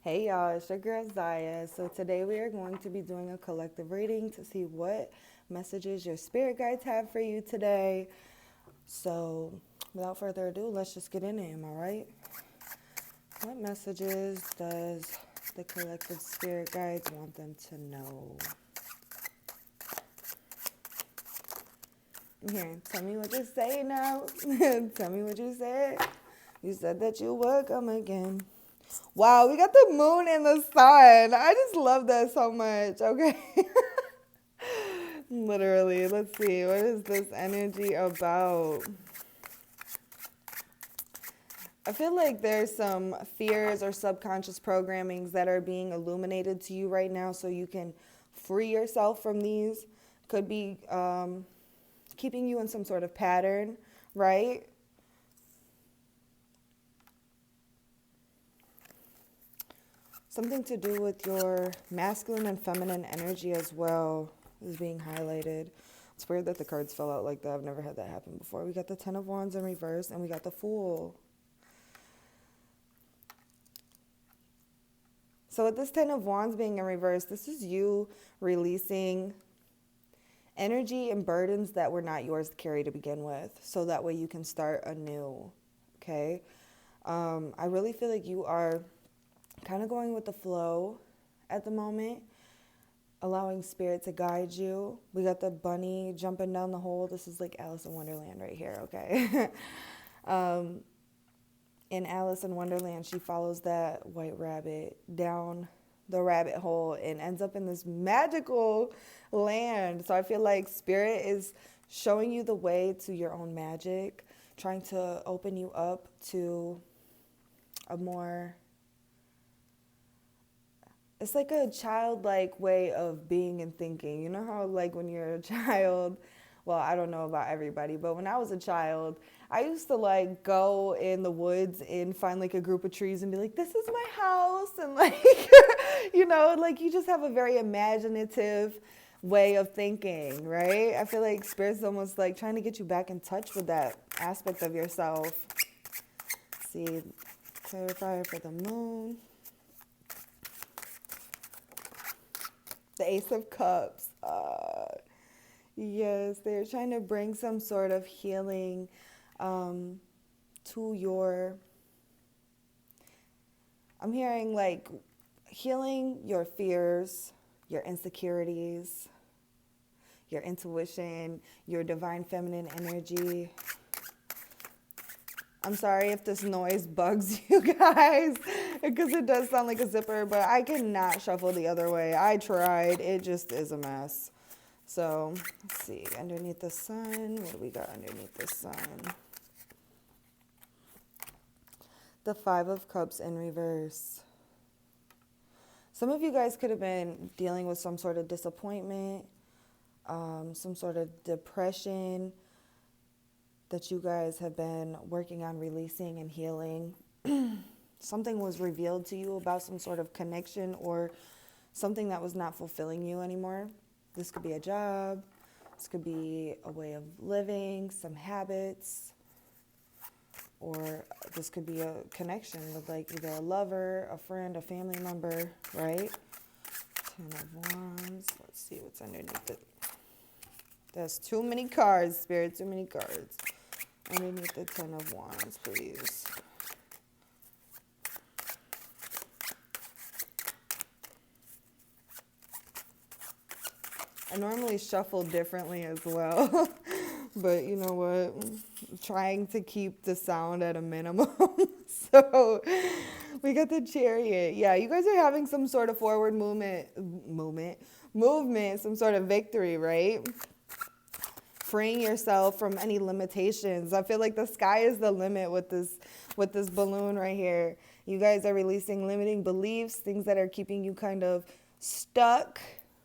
Hey y'all, it's your girl Ziya. So today we are going to be doing a collective reading to see what messages your spirit guides have for you today. So without further ado, let's just get in it, am I right? What messages does the collective spirit guides want them to know? Here, tell me what you say now. Tell me what you said. You said that you would come again. Wow, we got the moon and the sun. I just love that so much. Okay. Literally. Let's see. What is this energy about? I feel like there's some fears or subconscious programmings that are being illuminated to you right now so you can free yourself from these. Could be keeping you in some sort of pattern, right? Something to do with your masculine and feminine energy as well is being highlighted. It's weird that the cards fell out like that. I've never had that happen before. We got the Ten of Wands in reverse and we got the Fool. So with this Ten of Wands being in reverse, this is you releasing energy and burdens that were not yours to carry to begin with. So that way you can start anew, okay? I really feel like you are kind of going with the flow at the moment, allowing spirit to guide you. We got the bunny jumping down the hole. This is like Alice in Wonderland right here, okay? In Alice in Wonderland, she follows that white rabbit down the rabbit hole and ends up in this magical land. So I feel like spirit is showing you the way to your own magic, trying to open you up to a more, it's like a childlike way of being and thinking. You know how like when you're a child, well, I don't know about everybody, but when I was a child, I used to like go in the woods and find like a group of trees and be like, this is my house. And like, you know, like you just have a very imaginative way of thinking, right? I feel like spirit's almost like trying to get you back in touch with that aspect of yourself. Let's see, clarifier for the moon. The Ace of Cups. Yes, they're trying to bring some sort of healing to your, I'm hearing like healing your fears, your insecurities, your intuition, your divine feminine energy. I'm sorry if this noise bugs you guys, because it does sound like a zipper, but I cannot shuffle the other way. I tried. It just is a mess. So, let's see. Underneath the sun. What do we got underneath the sun? The Five of Cups in reverse. Some of you guys could have been dealing with some sort of disappointment, some sort of depression that you guys have been working on releasing and healing. Something was revealed to you about some sort of connection or something that was not fulfilling you anymore. This could be a job. This could be a way of living, some habits. Or this could be a connection with like either a lover, a friend, a family member, right? Ten of Wands. Let's see what's underneath it. There's too many cards, Spirit, too many cards. Underneath the Ten of Wands, please. I normally shuffle differently as well, but you know what? I'm trying to keep the sound at a minimum. So we got the Chariot. Yeah, you guys are having some sort of forward movement, some sort of victory, right? Freeing yourself from any limitations. I feel like the sky is the limit with this balloon right here. You guys are releasing limiting beliefs, things that are keeping you kind of stuck,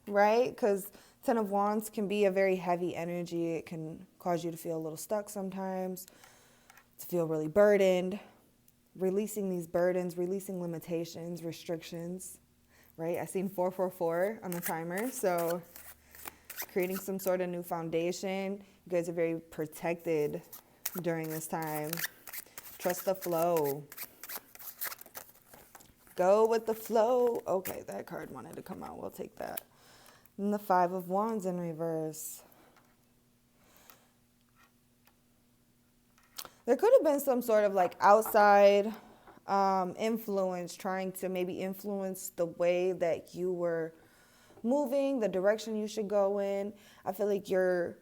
right? Because Ten of Wands can be a very heavy energy. It can cause you to feel a little stuck sometimes, to feel really burdened. Releasing these burdens, releasing limitations, restrictions, right? I seen 444 on the timer, so creating some sort of new foundation. You guys are very protected during this time. Trust the flow. Go with the flow. Okay, that card wanted to come out. We'll take that. And the Five of Wands in reverse. There could have been some sort of like outside influence trying to maybe influence the way that you were moving, the direction you should go in. I feel like you're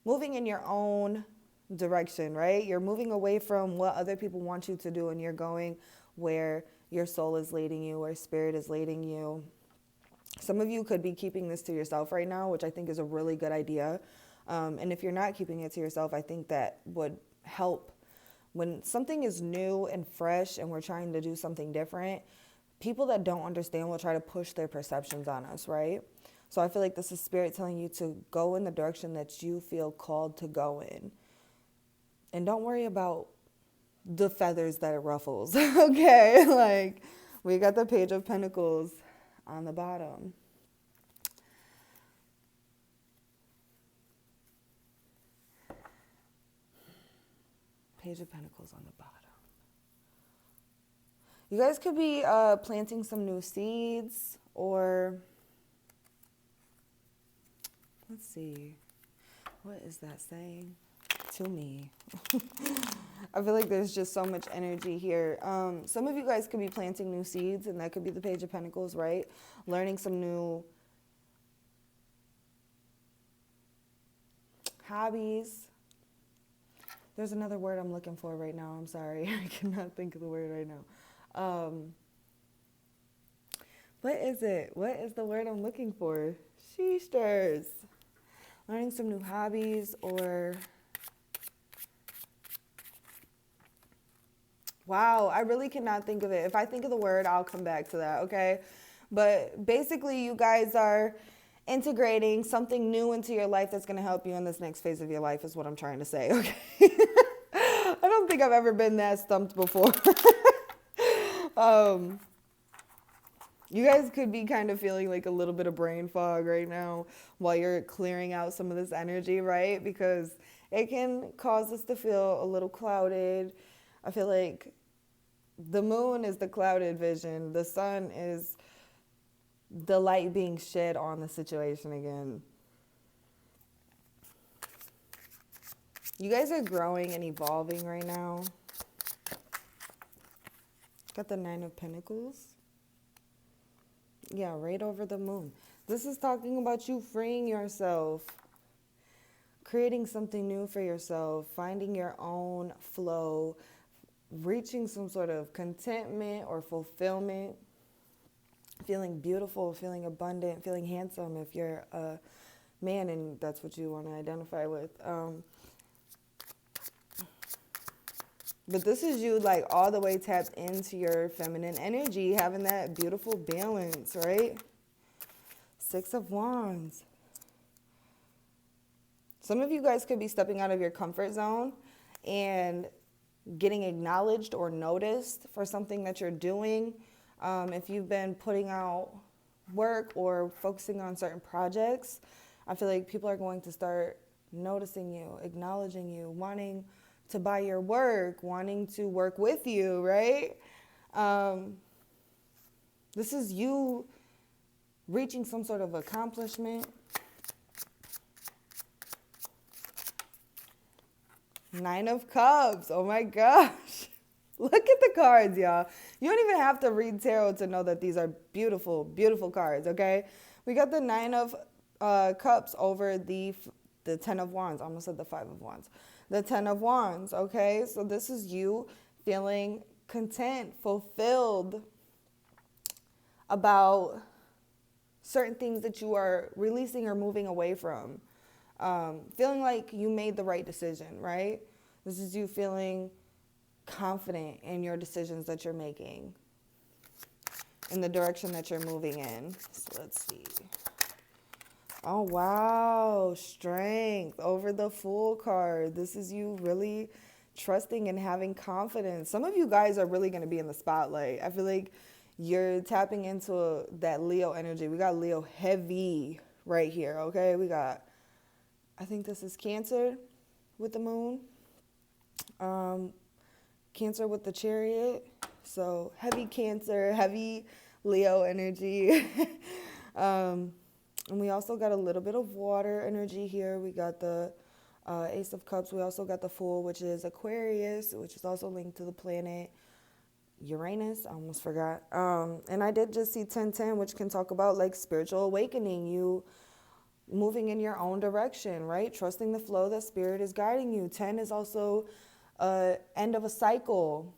moving in your own direction, right? You're moving away from what other people want you to do, and you're going where your soul is leading you, where spirit is leading you. Some of you could be keeping this to yourself right now, which I think is a really good idea. And if you're not keeping it to yourself, I think that would help. When something is new and fresh and we're trying to do something different, people that don't understand will try to push their perceptions on us, right? So I feel like this is spirit telling you to go in the direction that you feel called to go in. And don't worry about the feathers that it ruffles, okay? Like, we got the Page of Pentacles on the bottom. Page of Pentacles on the bottom. You guys could be planting some new seeds, or let's see, what is that saying to me? I feel like there's just so much energy here. Some of you guys could be planting new seeds, and that could be the Page of Pentacles, right? Learning some new hobbies. There's another word I'm looking for right now. I'm sorry. I cannot think of the word right now. What is it? What is the word I'm looking for? Sheesters. Learning some new hobbies, or... Wow, I really cannot think of it. If I think of the word, I'll come back to that, okay? But basically, you guys are integrating something new into your life that's going to help you in this next phase of your life is what I'm trying to say, okay? I don't think I've ever been that stumped before. You guys could be kind of feeling like a little bit of brain fog right now while you're clearing out some of this energy, right? Because it can cause us to feel a little clouded. I feel like the moon is the clouded vision. The sun is the light being shed on the situation again. You guys are growing and evolving right now. Got the Nine of Pentacles. Yeah, right over the moon. This is talking about you freeing yourself, creating something new for yourself, finding your own flow, reaching some sort of contentment or fulfillment, feeling beautiful, feeling abundant, feeling handsome if you're a man and that's what you want to identify with. But this is you like all the way tapped into your feminine energy, having that beautiful balance, right? Six of Wands. Some of you guys could be stepping out of your comfort zone and getting acknowledged or noticed for something that you're doing. If you've been putting out work or focusing on certain projects, I feel like people are going to start noticing you, acknowledging you, wanting to buy your work, wanting to work with you, right? This is you reaching some sort of accomplishment. Nine of Cups. Oh my gosh. Look at the cards, y'all. You don't even have to read tarot to know that these are beautiful, beautiful cards, okay? We got the Nine of Cups over the Ten of Wands. I almost said the Five of Wands. The Ten of Wands, okay? So this is you feeling content, fulfilled about certain things that you are releasing or moving away from. Feeling like you made the right decision, right? This is you feeling confident in your decisions that you're making, in the direction that you're moving in. So let's see. Oh, wow. Strength over the Fool card. This is you really trusting and having confidence. Some of you guys are really going to be in the spotlight. I feel like you're tapping into that Leo energy. We got Leo heavy right here, okay? We got, I think this is Cancer with the moon. Cancer with the Chariot. So heavy Cancer, heavy Leo energy. And we also got a little bit of water energy here. We got the Ace of Cups. We also got the Fool, which is Aquarius, which is also linked to the planet Uranus. I almost forgot. And I did just see 1010, which can talk about like spiritual awakening, you moving in your own direction, right? Trusting the flow that spirit is guiding you. 10 is also end of a cycle.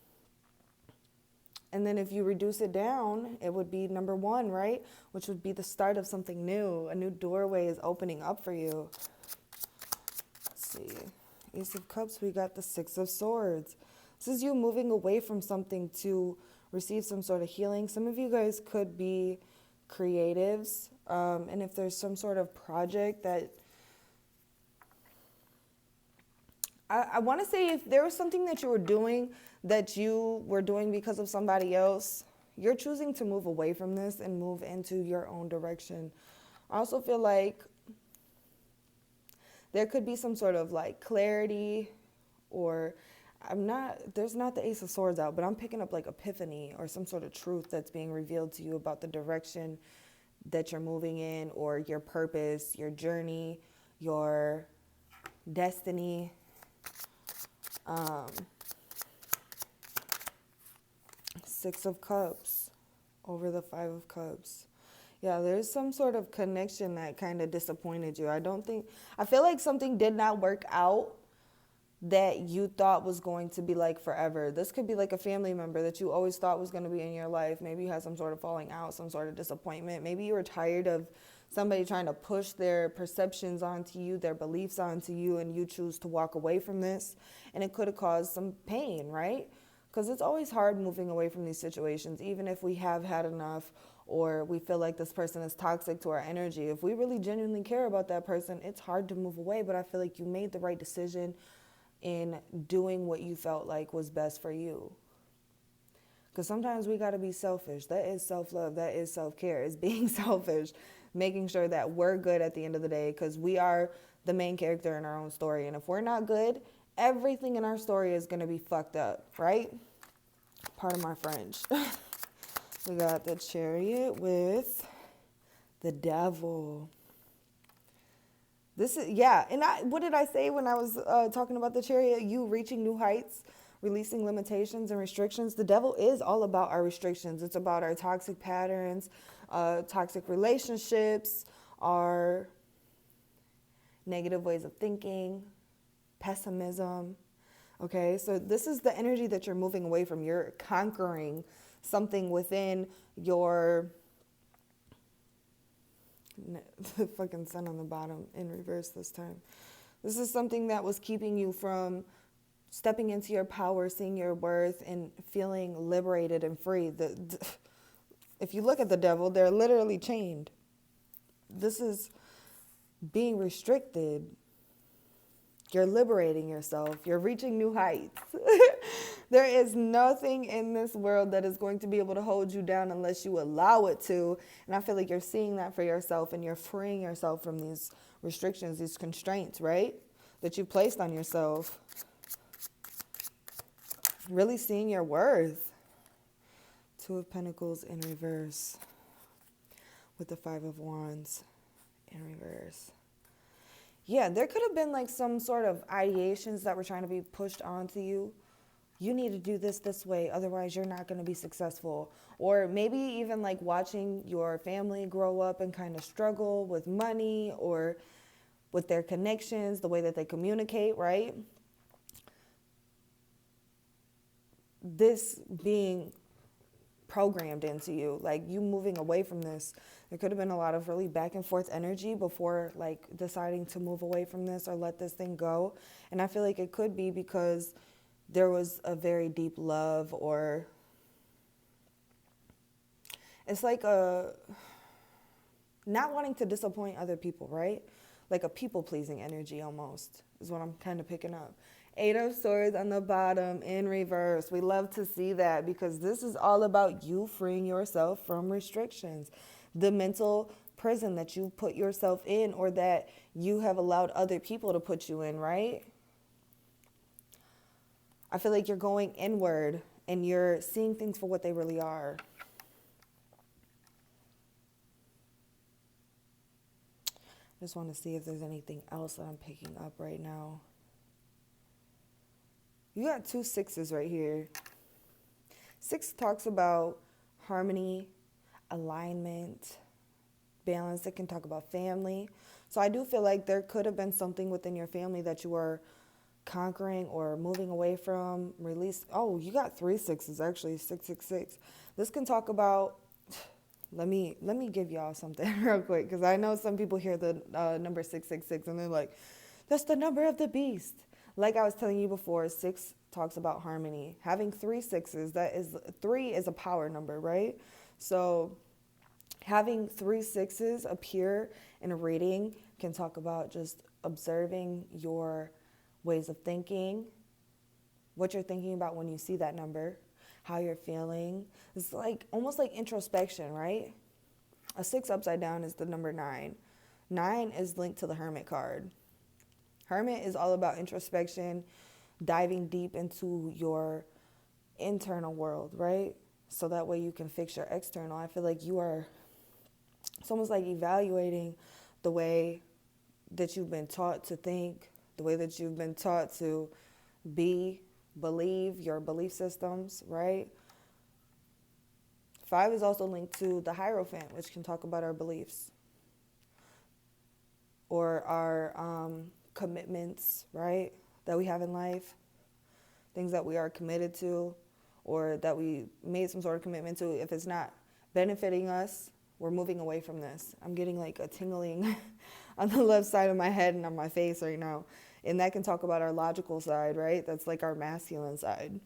And then if you reduce it down, it would be number 1, right? Which would be the start of something new. A new doorway is opening up for you. Let's see. Ace of Cups, we got the 6 of Swords. This is you moving away from something to receive some sort of healing. Some of you guys could be creatives. And if there's some sort of project that... I want to say if there was something that you were doing because of somebody else, you're choosing to move away from this and move into your own direction. I also feel like there could be some sort of like clarity, or there's not the Ace of Swords out, but I'm picking up like epiphany or some sort of truth that's being revealed to you about the direction that you're moving in, or your purpose, your journey, your destiny. 6 of Cups over the 5 of Cups. Yeah, there's some sort of connection that kind of disappointed you. I feel like something did not work out that you thought was going to be like forever. This could be like a family member that you always thought was going to be in your life. Maybe you had some sort of falling out, some sort of disappointment. Maybe you were tired of somebody trying to push their perceptions onto you, their beliefs onto you, and you choose to walk away from this. And it could have caused some pain, right? Because it's always hard moving away from these situations, even if we have had enough, or we feel like this person is toxic to our energy. If we really genuinely care about that person, it's hard to move away. But I feel like you made the right decision in doing what you felt like was best for you. Because sometimes we got to be selfish. That is self-love. That is self-care. It's being selfish, making sure that we're good at the end of the day, because we are the main character in our own story. And if we're not good, everything in our story is going to be fucked up, right? Pardon my French. We got the Chariot with the Devil. This is, yeah. And what did I say when I was talking about the Chariot? You reaching new heights, releasing limitations and restrictions. The Devil is all about our restrictions. It's about our toxic patterns, toxic relationships, our negative ways of thinking, pessimism. Okay, so this is the energy that you're moving away from. You're conquering something within your... The fucking sun on the bottom in reverse this time. This is something that was keeping you from stepping into your power, seeing your worth, and feeling liberated and free. If you look at the Devil, they're literally chained. This is being restricted. You're liberating yourself. You're reaching new heights. There is nothing in this world that is going to be able to hold you down unless you allow it to. And I feel like you're seeing that for yourself, and you're freeing yourself from these restrictions, these constraints, right? That you placed on yourself. Really seeing your worth. 2 of Pentacles in reverse. With the 5 of Wands in reverse. Yeah, there could have been like some sort of ideations that were trying to be pushed onto you. You need to do this way, otherwise you're not going to be successful. Or maybe even like watching your family grow up and kind of struggle with money or with their connections, the way that they communicate, right? This being programmed into you, like you moving away from this. There could have been a lot of really back and forth energy before like deciding to move away from this or let this thing go. And I feel like it could be because there was a very deep love, or it's like a not wanting to disappoint other people, right? Like a people-pleasing energy almost is what I'm kind of picking up. 8 of Swords on the bottom in reverse. We love to see that because this is all about you freeing yourself from restrictions. The mental prison that you put yourself in, or that you have allowed other people to put you in, right? I feel like you're going inward and you're seeing things for what they really are. I just want to see if there's anything else that I'm picking up right now. You got 2 6s right here. 6 talks about harmony, alignment, balance. It can talk about family. So I do feel like there could have been something within your family that you were conquering or moving away from, release. Oh, you got 3 6s actually, 666. This can talk about, let me give y'all something real quick, because I know some people hear the number 666 and they're like, that's the number of the beast. Like I was telling you before, 6 talks about harmony. Having 3 6s, that is, 3 is a power number, right? So having 3 6s appear in a reading can talk about just observing your ways of thinking, what you're thinking about when you see that number, how you're feeling. It's like almost like introspection, right? A 6 upside down is the number 9. 9 is linked to the Hermit card. Hermit is all about introspection, diving deep into your internal world, right? So that way you can fix your external. I feel like it's almost like evaluating the way that you've been taught to think, the way that you've been taught to believe, your belief systems, right? 5 is also linked to the Hierophant, which can talk about our beliefs or our commitments, right, that we have in life, things that we are committed to or that we made some sort of commitment to. If it's not benefiting us, we're moving away from this. I'm getting like a tingling on the left side of my head and on my face right now. And that can talk about our logical side, right? That's like our masculine side.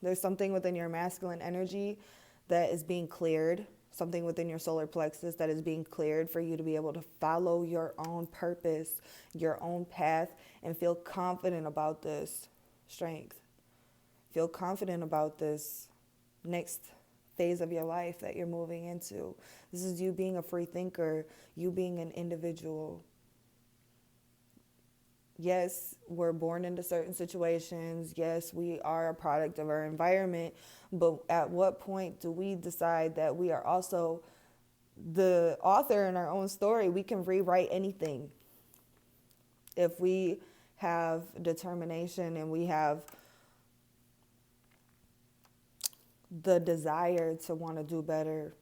There's something within your masculine energy that is being cleared, something within your solar plexus that is being cleared for you to be able to follow your own purpose, your own path, and feel confident about this strength. Feel confident about this next phase of your life that you're moving into. This is you being a free thinker, you being an individual. Yes, we're born into certain situations. Yes, we are a product of our environment. But at what point do we decide that we are also the author in our own story? We can rewrite anything if we have determination and we have the desire to want to do better,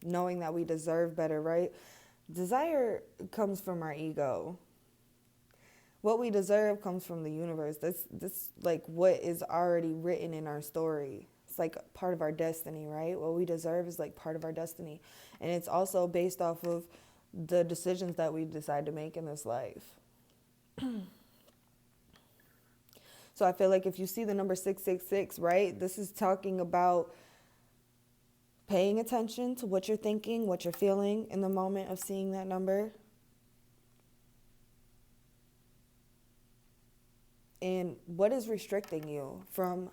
knowing that we deserve better, right? Desire comes from our ego. What we deserve comes from the universe. That's like what is already written in our story. It's like part of our destiny, right? What we deserve is like part of our destiny. And it's also based off of the decisions that we decide to make in this life. So I feel like if you see the number 666, right, this is talking about paying attention to what you're thinking, what you're feeling in the moment of seeing that number. And what is restricting you from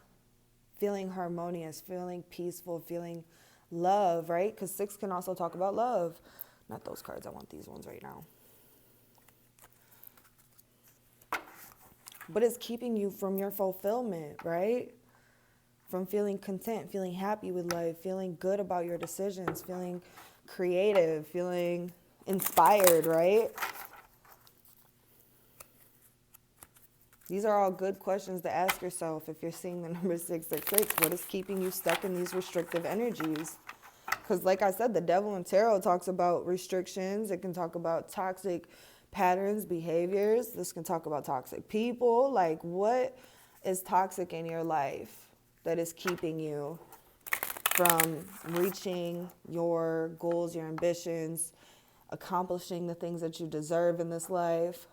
feeling harmonious, feeling peaceful, feeling love, right? Because 6 can also talk about love. Not those cards. I want these ones right now. But it's keeping you from your fulfillment, right? From feeling content, feeling happy with life, feeling good about your decisions, feeling creative, feeling inspired, right? These are all good questions to ask yourself if you're seeing the number 666. What is keeping you stuck in these restrictive energies? Because like I said, the devil in tarot talks about restrictions. It can talk about toxic patterns, behaviors. This can talk about toxic people. Like, what is toxic in your life that is keeping you from reaching your goals, your ambitions, accomplishing the things that you deserve in this life?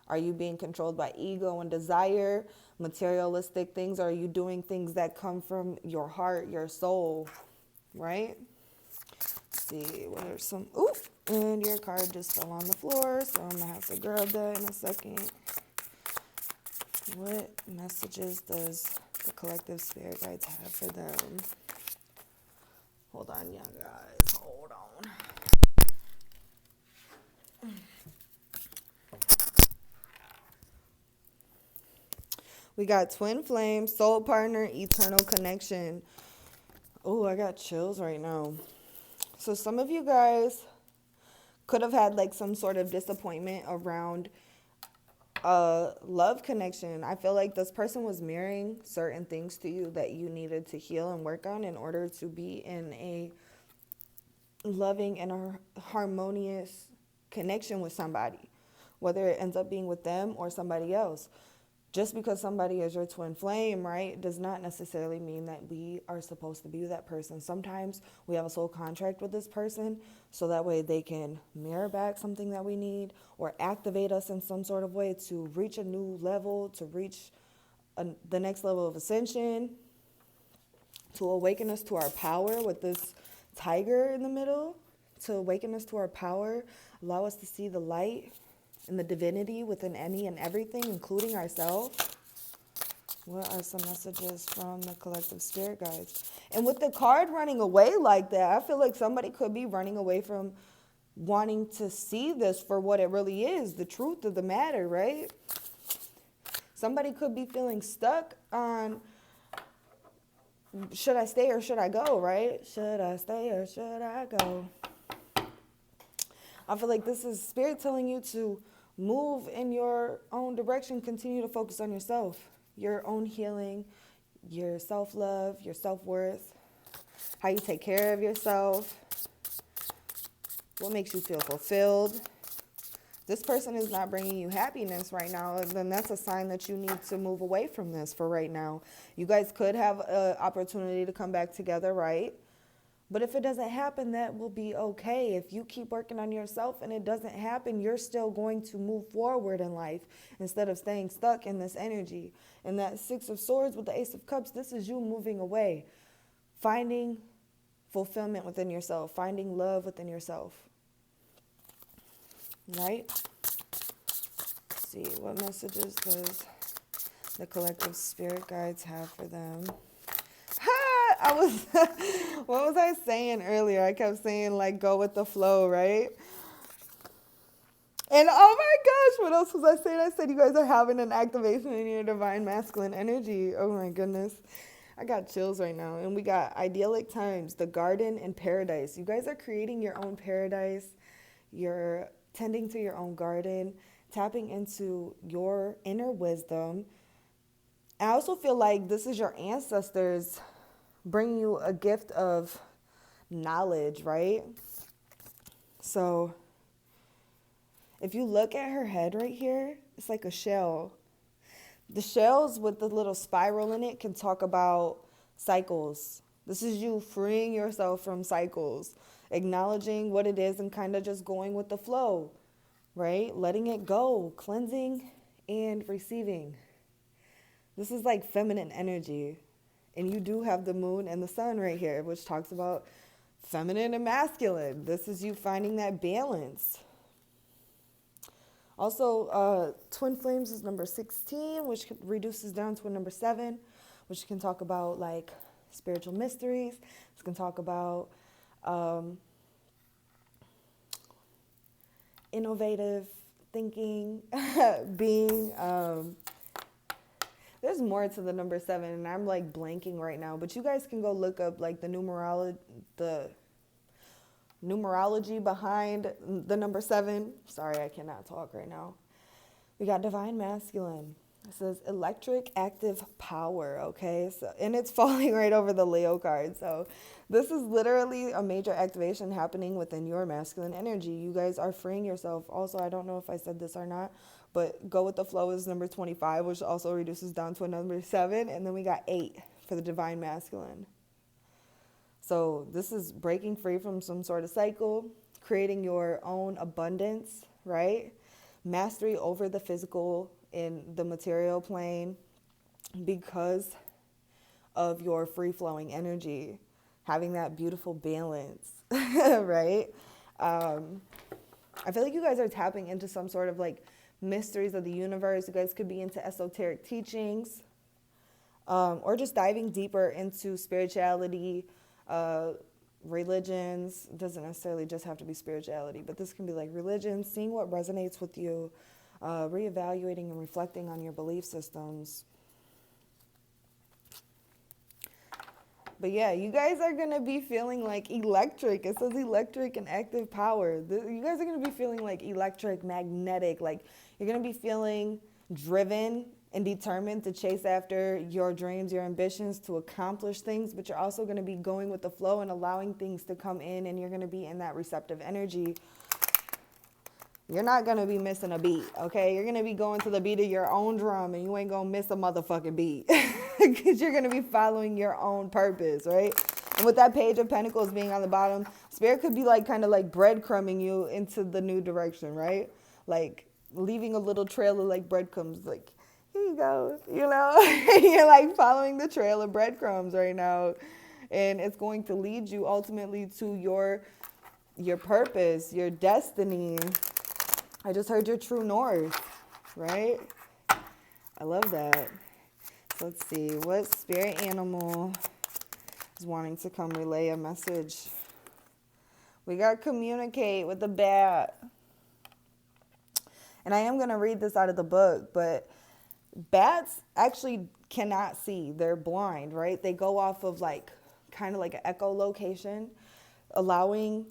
Are you being controlled by ego and desire, materialistic things? Or are you doing things that come from your heart, your soul, right? Let's see, what are some, oof, and your card just fell on the floor, so I'm going to have to grab that in a second. What messages does the collective spirit guides have for them? Hold on, yeah, guys, hold on. We We got twin flame, soul partner, eternal connection. Oh, I got chills right now. So some of you guys could have had like some sort of disappointment around a love connection. I feel like this person was mirroring certain things to you that you needed to heal and work on in order to be in a loving and a harmonious connection with somebody, whether it ends up being with them or somebody else. Just because somebody is your twin flame, right, does not necessarily mean that we are supposed to be with that person. Sometimes we have a soul contract with this person so that way they can mirror back something that we need or activate us in some sort of way to reach a new level, to reach the next level of ascension, to awaken us to our power with this tiger in the middle, to awaken us to our power, allow us to see the light and the divinity within any and everything, including ourselves. What are some messages from the collective spirit guides? And with the card running away like that, I feel like somebody could be running away from wanting to see this for what it really is, the truth of the matter, right? Somebody could be feeling stuck on, should I stay or should I go, right? Should I stay or should I go? I feel like this is spirit telling you to move in your own direction. Continue to focus on yourself, your own healing, your self-love, your self-worth, how you take care of yourself, what makes you feel fulfilled. This person is not bringing you happiness right now, then that's a sign that you need to move away from this for right now. You guys could have an opportunity to come back together, right? But if it doesn't happen, that will be okay. If you keep working on yourself and it doesn't happen, you're still going to move forward in life instead of staying stuck in this energy. And that Six of Swords with the Ace of Cups, this is you moving away, finding fulfillment within yourself, finding love within yourself. Right? Let's see, what messages does the collective spirit guides have for them? What was I saying earlier? I kept saying, like, go with the flow, right? And oh my gosh, what else was I saying? I said you guys are having an activation in your divine masculine energy. Oh my goodness. I got chills right now. And we got idyllic times, the garden and paradise. You guys are creating your own paradise. You're tending to your own garden, tapping into your inner wisdom. I also feel like this is your ancestors bringing you a gift of knowledge, right? So if you look at her head right here, it's like a shell. The shells with the little spiral in it can talk about cycles. This is you freeing yourself from cycles, acknowledging what it is and kind of just going with the flow, right? Letting it go, cleansing and receiving. This is like feminine energy. And you do have the moon and the sun right here, which talks about feminine and masculine. This is you finding that balance. Also, twin flames is number 16, which reduces down to a number 7, which can talk about like spiritual mysteries. This can talk about innovative thinking, being... There's more to the number 7, and I'm like blanking right now. But you guys can go look up like the numerology behind the number 7. Sorry, I cannot talk right now. We got divine masculine. It says electric active power. Okay, so and it's falling right over the Leo card. So this is literally a major activation happening within your masculine energy. You guys are freeing yourself. Also, I don't know if I said this or not, but go with the flow is number 25, which also reduces down to a number 7. And then we got 8 for the divine masculine. So this is breaking free from some sort of cycle, creating your own abundance, right? Mastery over the physical in the material plane because of your free-flowing energy, having that beautiful balance, right? I feel like you guys are tapping into some sort of like mysteries of the universe. You guys could be into esoteric teachings, or just diving deeper into spirituality, religions. It doesn't necessarily just have to be spirituality, but this can be like religion, seeing what resonates with you, reevaluating and reflecting on your belief systems. But yeah, you guys are going to be feeling like electric. It says electric and active power. You guys are going to be feeling like electric, magnetic. Like you're going to be feeling driven and determined to chase after your dreams, your ambitions, to accomplish things. But you're also going to be going with the flow and allowing things to come in. And you're going to be in that receptive energy. You're not going to be missing a beat, okay? You're going to be going to the beat of your own drum, and you ain't going to miss a motherfucking beat because you're going to be following your own purpose, right? And with that Page of Pentacles being on the bottom, Spirit could be like kind of like breadcrumbing you into the new direction, right? Like leaving a little trail of like breadcrumbs, like, here you go, you know? You're like following the trail of breadcrumbs right now, and it's going to lead you ultimately to your purpose, your destiny. I just heard your true north, right? I love that. So let's see, what spirit animal is wanting to come relay a message? We got communicate with the bat. And I am going to read this out of the book, but bats actually cannot see. They're blind, right? They go off of like kind of like an echolocation, allowing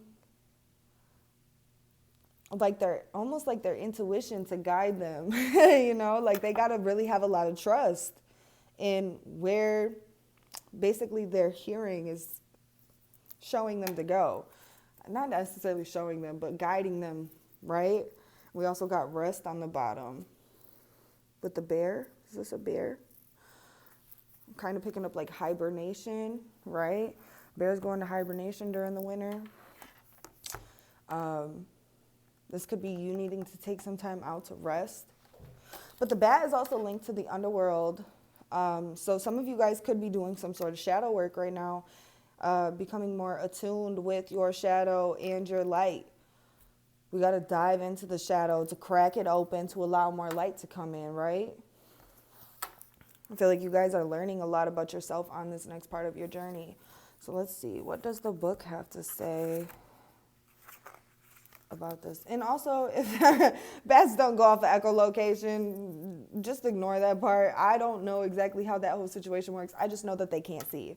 like their almost like their intuition to guide them. You know, like they got to really have a lot of trust in where basically their hearing is showing them to go. Not necessarily showing them, but guiding them, right? We also got rest on the bottom with the bear. Is this a bear? I'm kind of picking up like hibernation, right? Bears go into hibernation during the winter. This could be you needing to take some time out to rest. But the bat is also linked to the underworld. So some of you guys could be doing some sort of shadow work right now, becoming more attuned with your shadow and your light. We got to dive into the shadow to crack it open to allow more light to come in, right? I feel like you guys are learning a lot about yourself on this next part of your journey. So let's see. What does the book have to say about this? And also, if bats don't go off the echolocation, just ignore that part. I don't know exactly how that whole situation works. I just know that they can't see.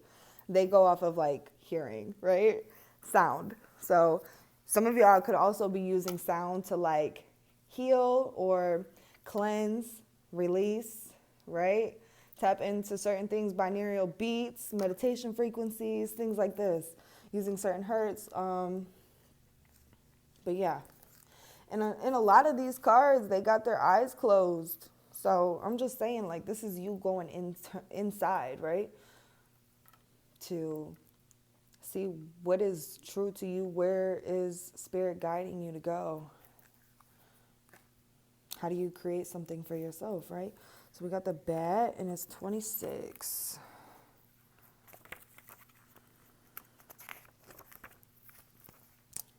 They go off of like hearing, right? Sound. So some of y'all could also be using sound to like heal or cleanse, release, right? Tap into certain things, binaural beats, meditation frequencies, things like this, using certain hertz. But yeah, and in a lot of these cards, they got their eyes closed. So I'm just saying, like, this is you going inside, right? To see what is true to you. Where is spirit guiding you to go? How do you create something for yourself, right? So we got the bat, and it's 26.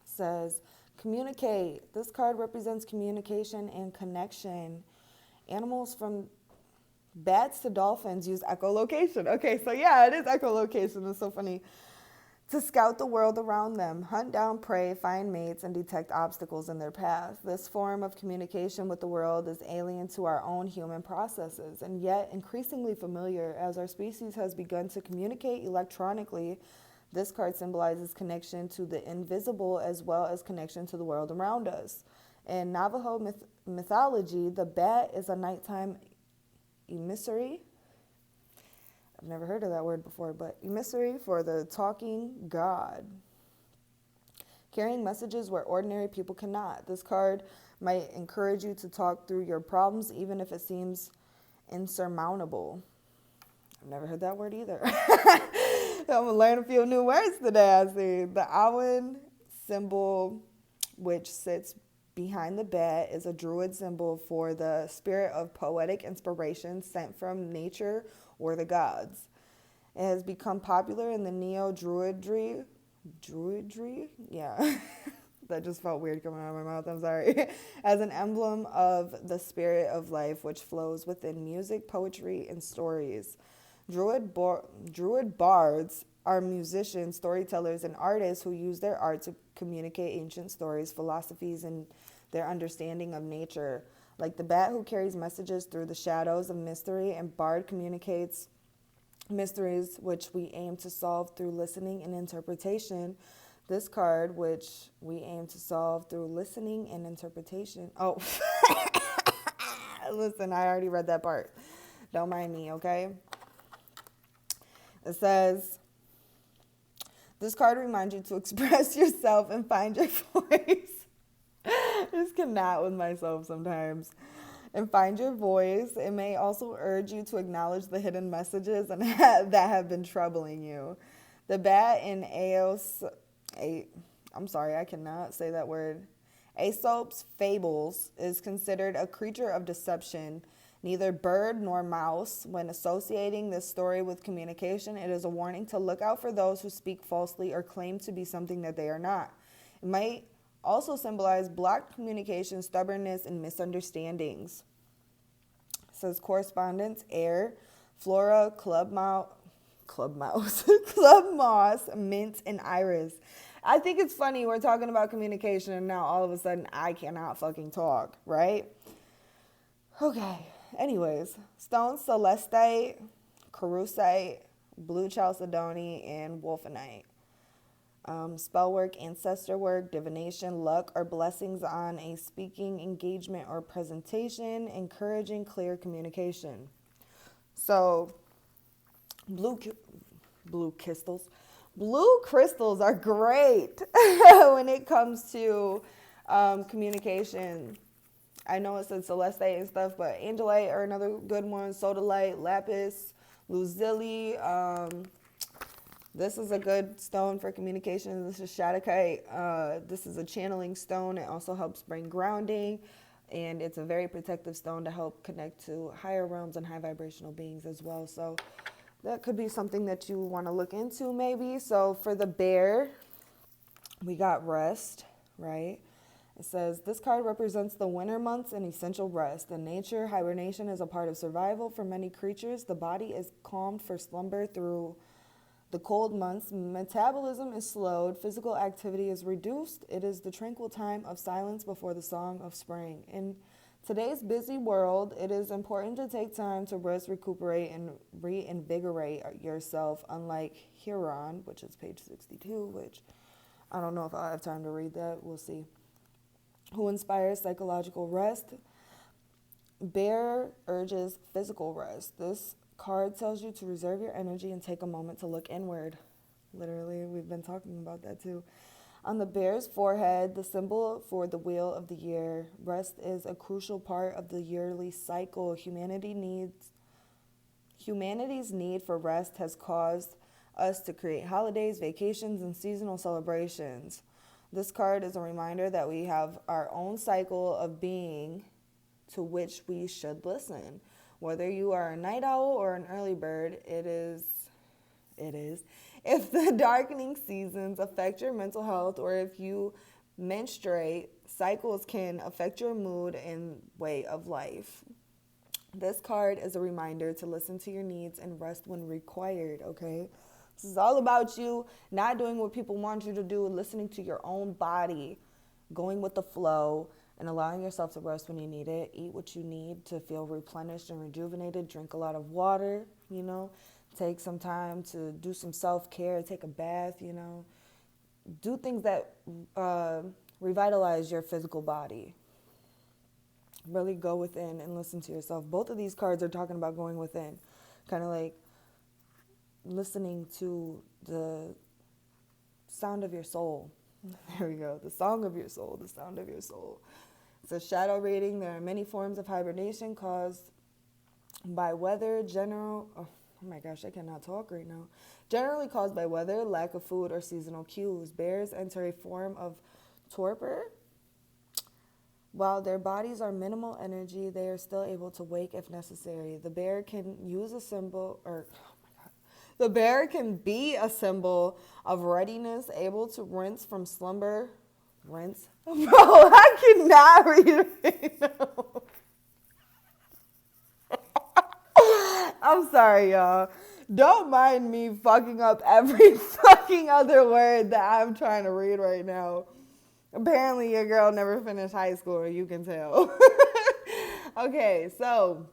Says, communicate. This card represents communication and connection. Animals from bats to dolphins use echolocation. Okay, so yeah, it is echolocation. It's so funny. To scout the world around them, hunt down prey, find mates, and detect obstacles in their path. This form of communication with the world is alien to our own human processes, and yet increasingly familiar as our species has begun to communicate electronically. This card symbolizes connection to the invisible as well as connection to the world around us. In Navajo mythology, the bat is a nighttime emissary. I've never heard of that word before, but emissary for the talking god, carrying messages where ordinary people cannot. This card might encourage you to talk through your problems, even if it seems insurmountable. I've never heard that word either. I'm going to learn a few new words today, I see. The Awen symbol, which sits behind the bat, is a druid symbol for the spirit of poetic inspiration sent from nature or the gods. It has become popular in the neo-druidry. Druidry? Yeah. That just felt weird coming out of my mouth. I'm sorry. As an emblem of the spirit of life, which flows within music, poetry, and stories. Druid bards are musicians, storytellers, and artists who use their art to communicate ancient stories, philosophies, and their understanding of nature. Like the bat who carries messages through the shadows of mystery, and bard communicates mysteries, which we aim to solve through listening and interpretation. This card, which we aim to solve through listening and interpretation. Oh, listen, I already read that part. Don't mind me, okay? It says, this card reminds you to express yourself and find your voice. I just cannot with myself sometimes. And find your voice. It may also urge you to acknowledge the hidden messages and that have been troubling you. The bat in I'm sorry, I cannot say that word. Aesop's fables is considered a creature of deception, neither bird nor mouse. When associating this story with communication, it is a warning to look out for those who speak falsely or claim to be something that they are not. It might also symbolize blocked communication, stubbornness, and misunderstandings. It says correspondence, air, flora, club mouse, club moss, mint, and iris. I think it's funny we're talking about communication and now all of a sudden I cannot fucking talk, right? Okay, anyways, stone celestite, carusite, blue chalcedony, and wolfenite. Spell work, ancestor work, divination, luck, or blessings on a speaking engagement or presentation, encouraging clear communication. So, blue crystals. Blue crystals are great when it comes to communication. I know it said celestite and stuff, but angelite are another good one. Sodalite, lapis, lazuli. This is a good stone for communication. This is shadakite. This is a channeling stone. It also helps bring grounding, and it's a very protective stone to help connect to higher realms and high vibrational beings as well. So that could be something that you want to look into maybe. So for the bear, we got rest, right? It says, this card represents the winter months and essential rest. In nature, hibernation is a part of survival. For many creatures, the body is calmed for slumber through the cold months. Metabolism is slowed. Physical activity is reduced. It is the tranquil time of silence before the song of spring. In today's busy world, it is important to take time to rest, recuperate, and reinvigorate yourself, unlike Huron, which is page 62, which I don't know if I'll have time to read that. We'll see. Who inspires psychological rest. Bear urges physical rest. This card tells you to reserve your energy and take a moment to look inward. Literally, we've been talking about that too. On the bear's forehead, the symbol for the wheel of the year, rest is a crucial part of the yearly cycle. Humanity's need for rest has caused us to create holidays, vacations, and seasonal celebrations. This card is a reminder that we have our own cycle of being to which we should listen. Whether you are a night owl or an early bird, it is. If the darkening seasons affect your mental health, or if you menstruate, cycles can affect your mood and way of life. This card is a reminder to listen to your needs and rest when required, okay? This is all about you not doing what people want you to do, listening to your own body, going with the flow, and allowing yourself to rest when you need it. Eat what you need to feel replenished and rejuvenated. Drink a lot of water, Take some time to do some self-care, take a bath, Do things that revitalize your physical body. Really go within and listen to yourself. Both of these cards are talking about going within. Kind of like listening to the sound of your soul. There we go. The song of your soul, the sound of your soul. It's a shadow reading. There are many forms of hibernation caused by weather, oh my gosh, I cannot talk right now. Generally caused by weather, lack of food, or seasonal cues. Bears enter a form of torpor. While their bodies are minimal energy, they are still able to wake if necessary. The bear can be a symbol of readiness, able to rinse from slumber. Rinse? Bro, I cannot read it right now. I'm sorry, y'all. Don't mind me fucking up every fucking other word that I'm trying to read right now. Apparently, your girl never finished high school, you can tell. Okay, so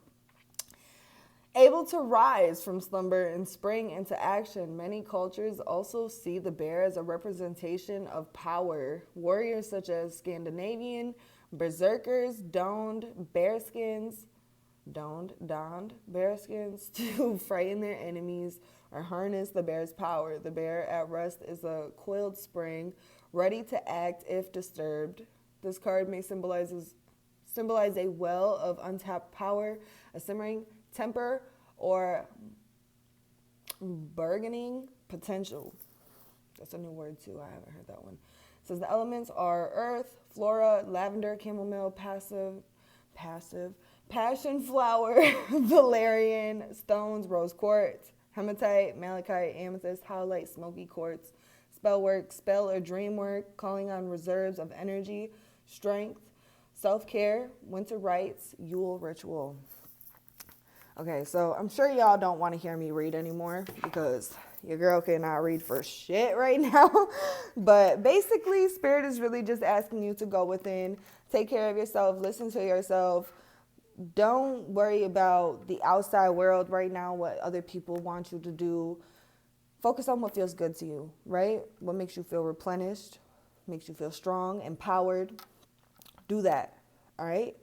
Able to rise from slumber and spring into action, many cultures also see the bear as a representation of power. Warriors such as Scandinavian berserkers donned bearskins to frighten their enemies or harness the bear's power. The bear at rest is a coiled spring, ready to act if disturbed. This card may symbolize a well of untapped power, a simmering temper, or burgeoning potential. That's a new word too. I haven't heard that one. It says the elements are earth, flora, lavender, chamomile, passion flower, valerian, stones, rose quartz, hematite, malachite, amethyst, howlite, smoky quartz, spell work, spell or dream work, calling on reserves of energy, strength, self-care, winter rites, Yule ritual. Okay, so I'm sure y'all don't want to hear me read anymore because your girl cannot read for shit right now. But basically, Spirit is really just asking you to go within, take care of yourself, listen to yourself. Don't worry about the outside world right now, what other people want you to do. Focus on what feels good to you, right? What makes you feel replenished, makes you feel strong, empowered. Do that, all right?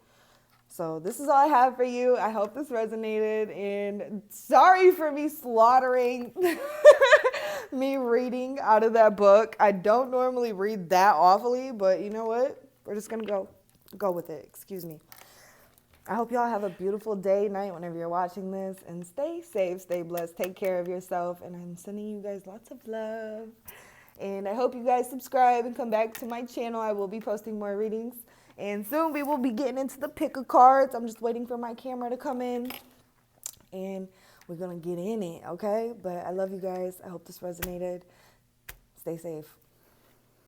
So this is all I have for you. I hope this resonated, and sorry for me slaughtering me reading out of that book. I don't normally read that awfully, but you know what? We're just going to go with it. Excuse me. I hope y'all have a beautiful day, night, whenever you're watching this, and stay safe, stay blessed, take care of yourself, and I'm sending you guys lots of love. And I hope you guys subscribe and come back to my channel. I will be posting more readings. And soon we will be getting into the pick of cards. I'm just waiting for my camera to come in. And we're going to get in it, okay? But I love you guys. I hope this resonated. Stay safe.